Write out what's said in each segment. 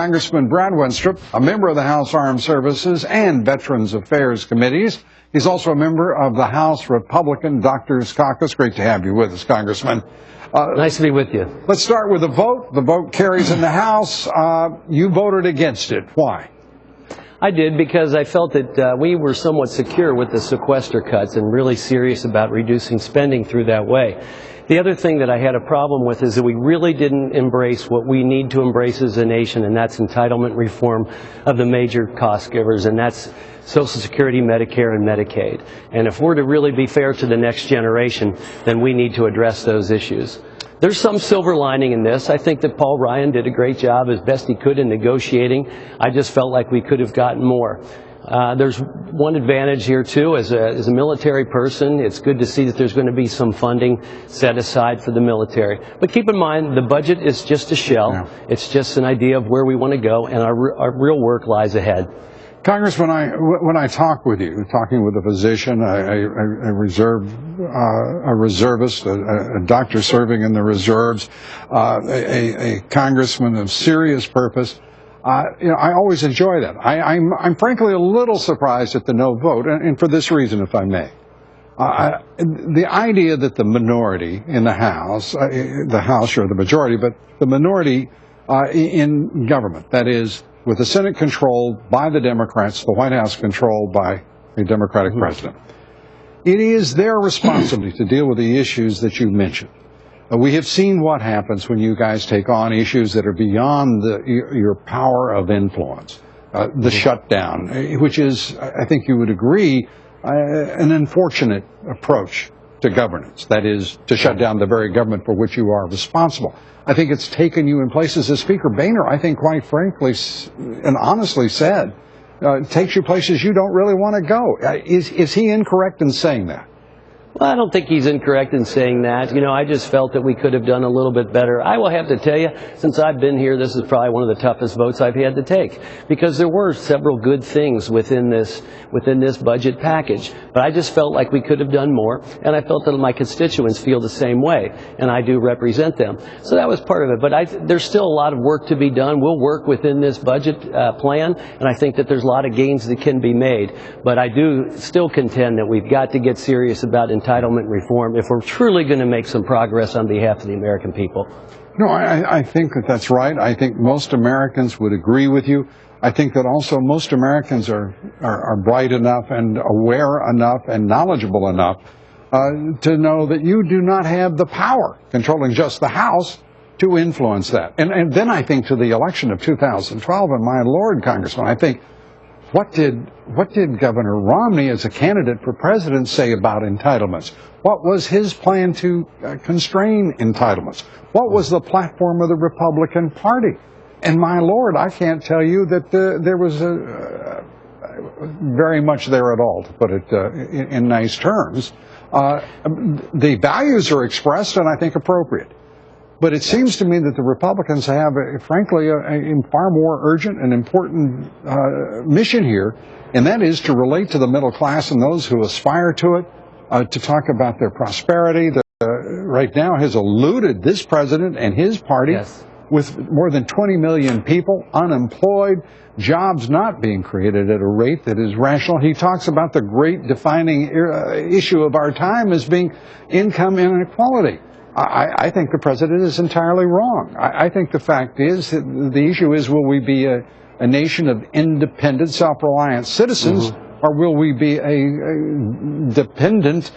Congressman Brad Wenstrup, a member of the House Armed Services and Veterans Affairs Committees. He's also a member of the House Republican Doctors Caucus. Great to have you with us, Congressman. Nice to be with you. Let's start with the vote. The vote carries in the House. You voted against it. Why? I did because I felt that we were somewhat secure with the sequester cuts and really serious about reducing spending through that way. The other thing that I had a problem with is that we really didn't embrace what we need to embrace as a nation, and that's entitlement reform of the major cost givers, and that's Social Security, Medicare, and Medicaid. And if we're to really be fair to the next generation, then we need to address those issues. There's some silver lining in this. I think that Paul Ryan did a great job as best he could in negotiating. I just felt like we could have gotten more. There's one advantage here, too. As a military person, it's good to see that there's going to be some funding set aside for the military. But keep in mind, the budget is just a shell. Yeah. It's just an idea of where we want to go, and our real work lies ahead. Congressman, when I talk with you, talking with a physician, a reservist, a doctor serving in the reserves, a congressman of serious purpose, I always enjoy that. I'm frankly a little surprised at the no vote, and for this reason, if I may. The idea that the minority in the House or the majority, but the minority in government, that is, with the Senate controlled by the Democrats, the White House controlled by a Democratic president. It is their responsibility to deal with the issues that you mentioned. We have seen what happens when you guys take on issues that are beyond your power of influence. The shutdown, which is, I think you would agree, an unfortunate approach to governance. That is, to shut down the very government for which you are responsible. I think it's taken you in places, as Speaker Boehner, I think quite frankly and honestly said, takes you places you don't really want to go. Is he incorrect in saying that? Well, I don't think he's incorrect in saying that. You know, I just felt that we could have done a little bit better. I will have to tell you, since I've been here, this is probably one of the toughest votes I've had to take, because there were several good things within this budget package. But I just felt like we could have done more, and I felt that my constituents feel the same way, and I do represent them. So that was part of it. But there's still a lot of work to be done. We'll work within this budget plan, and I think that there's a lot of gains that can be made. But I do still contend that we've got to get serious about entitlement reform if we're truly going to make some progress on behalf of the American people. No, I think that that's right. I think most Americans would agree with you. I think that also most Americans are bright enough and aware enough and knowledgeable enough to know that you do not have the power, controlling just the House, to influence that. And then I think to the election of 2012, and my Lord, Congressman, I think, what did Governor Romney as a candidate for president say about entitlements? What was his plan to constrain entitlements? What was the platform of the Republican Party? And my Lord, I can't tell you that there was very much there at all, to put it in nice terms. The values are expressed, and I think appropriate. But it seems to me that the Republicans have, frankly, a far more urgent and important mission here, and that is to relate to the middle class and those who aspire to it, to talk about their prosperity. Right now has eluded this president and his party, yes, with more than 20 million people unemployed, jobs not being created at a rate that is rational. He talks about the great defining issue of our time as being income inequality. I think the president is entirely wrong. I think the fact is, the issue is, will we be a nation of independent, self-reliant citizens, or will we be a dependent,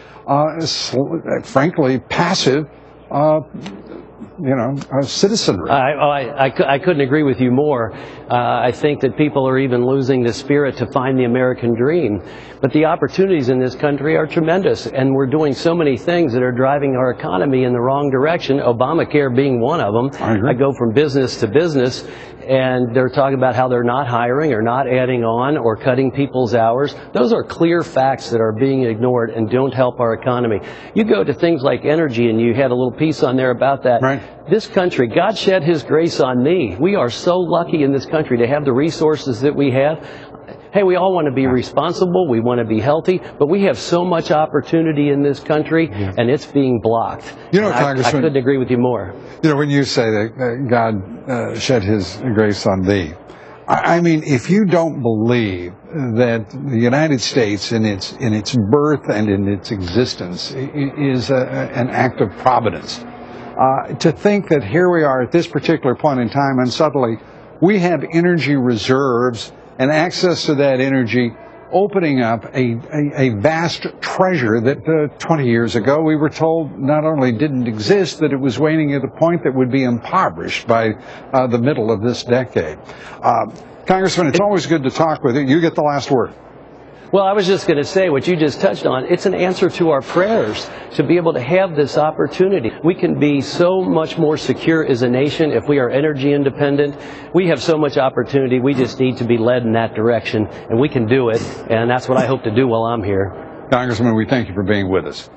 frankly, passive, citizenry? I couldn't agree with you more. I think that people are even losing the spirit to find the American dream. But the opportunities in this country are tremendous, and we're doing so many things that are driving our economy in the wrong direction, Obamacare being one of them. I go from business to business, and they're talking about how they're not hiring or not adding on or cutting people's hours. Those are clear facts that are being ignored and don't help our economy. You go to things like energy, and you had a little piece on there about that. Right. This country, God shed His grace on me. We are so lucky in this country to have the resources that we have. hey, we all want to be responsible, we want to be healthy, but we have so much opportunity in this country, and it's being blocked. You know, I Congressman, couldn't agree with you more. You know, when you say that God shed His grace on thee, I mean, if you don't believe that the United States in its birth and in its existence is an act of providence, to think that here we are at this particular point in time and suddenly we have energy reserves and access to that energy opening up a vast treasure that 20 years ago we were told not only didn't exist, that it was waning at a point that would be impoverished by the middle of this decade. Congressman, it's always good to talk with you. You get the last word. Well, I was just going to say what you just touched on. It's an answer to our prayers to be able to have this opportunity. We can be so much more secure as a nation if we are energy independent. We have so much opportunity. We just need to be led in that direction, and we can do it. And that's what I hope to do while I'm here. Congressman, we thank you for being with us.